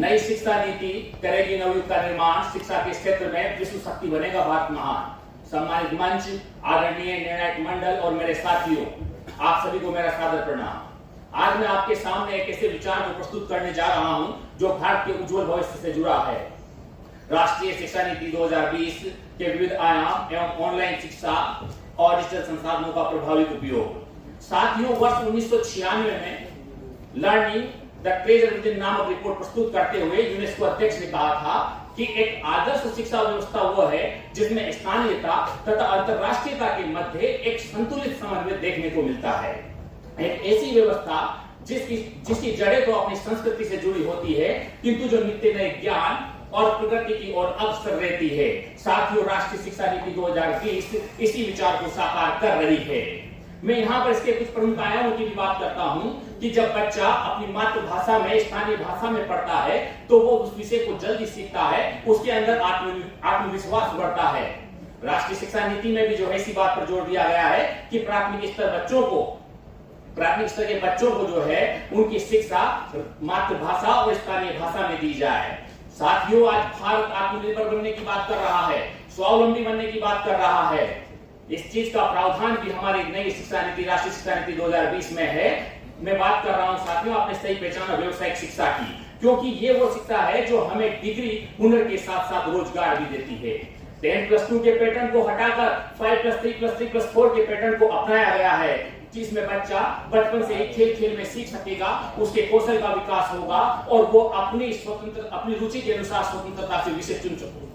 नई शिक्षा नीति करेगी नवयुग का निर्माण, शिक्षा के क्षेत्र में विश्व शक्ति बनेगा भारत महान। सम्मानित मंच, आदरणीय निर्णायक मंडल और मेरे साथियों, आप सभी को मेरा सादर प्रणाम। आज मैं आपके सामने एक ऐसे विचार को प्रस्तुत करने जा रहा हूं जो भारत के उज्जवल भविष्य से जुड़ा है। राष्ट्रीय शिक्षा नीति 2020 के विविध आयाम एवं ऑनलाइन शिक्षा और डिजिटल संसाधनों का प्रभावी उपयोग। साथियों, वर्ष 1996 में लर्निंग द ट्रेजर विदिन नामक रिपोर्ट प्रस्तुत करते हुए यूनेस्को अध्यक्ष ने कहा था कि एक आदर्श शिक्षा व्यवस्था वह है जिसमें स्थानीयता तथा अंतरराष्ट्रीयता के मध्य एक संतुलित समन्वय देखने को मिलता है। एक ऐसी व्यवस्था जिसकी जड़ें तो अपनी संस्कृति से जुड़ी होती है, किंतु जो नित्य नए ज्ञान और प्रगति की ओर अग्रसर रहती है। साथियों, राष्ट्रीय शिक्षा नीति 2020 इसी विचार को साकार कर रही है। मैं यहाँ पर इसके कुछ प्रमुख आयामों की भी बात करता हूँ कि जब बच्चा अपनी मातृभाषा में, स्थानीय भाषा में पढ़ता है तो वो उस विषय को जल्दी सीखता है, उसके अंदर आत्मविश्वास बढ़ता है। राष्ट्रीय शिक्षा नीति में भी जो है इसी बात पर जोर दिया गया है कि प्राथमिक स्तर के बच्चों को जो है उनकी शिक्षा मातृभाषा और स्थानीय भाषा में दी जाए। साथियों, आज भारत आत्मनिर्भर बनने की बात कर रहा है, स्वावलंबी बनने की बात कर रहा है। इस चीज का प्रावधान भी हमारी नई शिक्षा नीति, राष्ट्रीय शिक्षा नीति 2020 में है। मैं बात कर रहा हूं साथियों, आपने सही पहचाना, व्यवसायिक शिक्षा की, क्योंकि ये वो शिक्षा है जो हमें डिग्री, हुनर के साथ साथ रोजगार भी देती है। 10+2 के पैटर्न को हटाकर 5+3+3+4 के पैटर्न को अपनाया गया है, जिसमें बच्चा बचपन से ही खेल खेल में सीख सकेगा, उसके कौशल का विकास होगा और वो अपनी रुचि के अनुसार स्वतंत्रता से विषय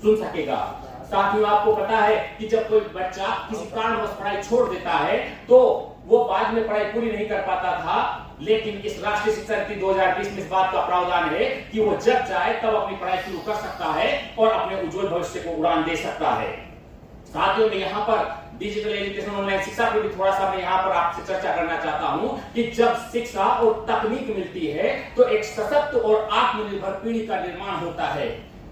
चुन सकेगा। साथियों, आपको पता है कि जब कोई बच्चा किसी कारणवश पढ़ाई छोड़ देता है तो वो बाद में पढ़ाई पूरी नहीं कर पाता था, लेकिन इस राष्ट्रीय शिक्षा नीति 2020 में इस बात का प्रावधान है कि वो जब चाहे तब अपनी पढ़ाई शुरू कर सकता है और अपने उज्जवल भविष्य को उड़ान दे सकता है। साथियों, मैं यहाँ पर डिजिटल एजुकेशन, ऑनलाइन शिक्षा पर भी थोड़ा सा मैं यहाँ पर आपसे चर्चा करना चाहता हूँ कि जब शिक्षा और तकनीक मिलती है तो एक सशक्त और आत्मनिर्भर पीढ़ी का निर्माण होता है।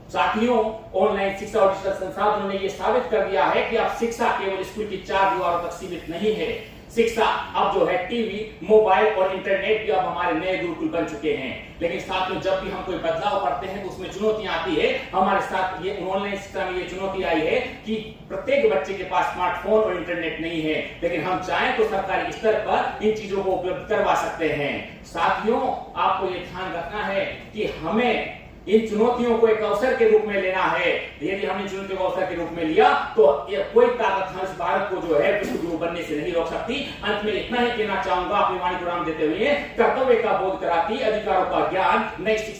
साथियों, ऑनलाइन शिक्षा और डिजिटल संसाधनों ने यह साबित कर दिया है कि अब शिक्षा केवल स्कूल की 4 दीवारों तक सीमित नहीं है। शिक्षा अब जो है टीवी, मोबाइल और इंटरनेट भी अब हमारे नए गुरुकुल बन चुके हैं। लेकिन साथियों, जब भी हम कोई बदलाव करते हैं तो उसमें चुनौतियां आती है। हमारे साथ ये ऑनलाइन शिक्षा में ये चुनौती आई है कि प्रत्येक बच्चे के पास स्मार्टफोन और इंटरनेट नहीं है, लेकिन हम चाहें तो सरकारी स्तर पर इन चीजों को उपलब्ध करवा सकते हैं। साथियों, आपको ये ध्यान रखना है कि हमें इन चुनौतियों को एक अवसर के रूप में लेना है। यदि हम इन चुनौतियों को अवसर के रूप में लिया तो कोई ताकत हम इस भारत को जो है विश्व गुरु बनने से नहीं रोक सकती। अंत में इतना ही कहना चाहूंगा, अपनी वाणी को राम देते हुए, कर्तव्य का बोध कराती, अधिकारों का ज्ञान, नई शिक्षा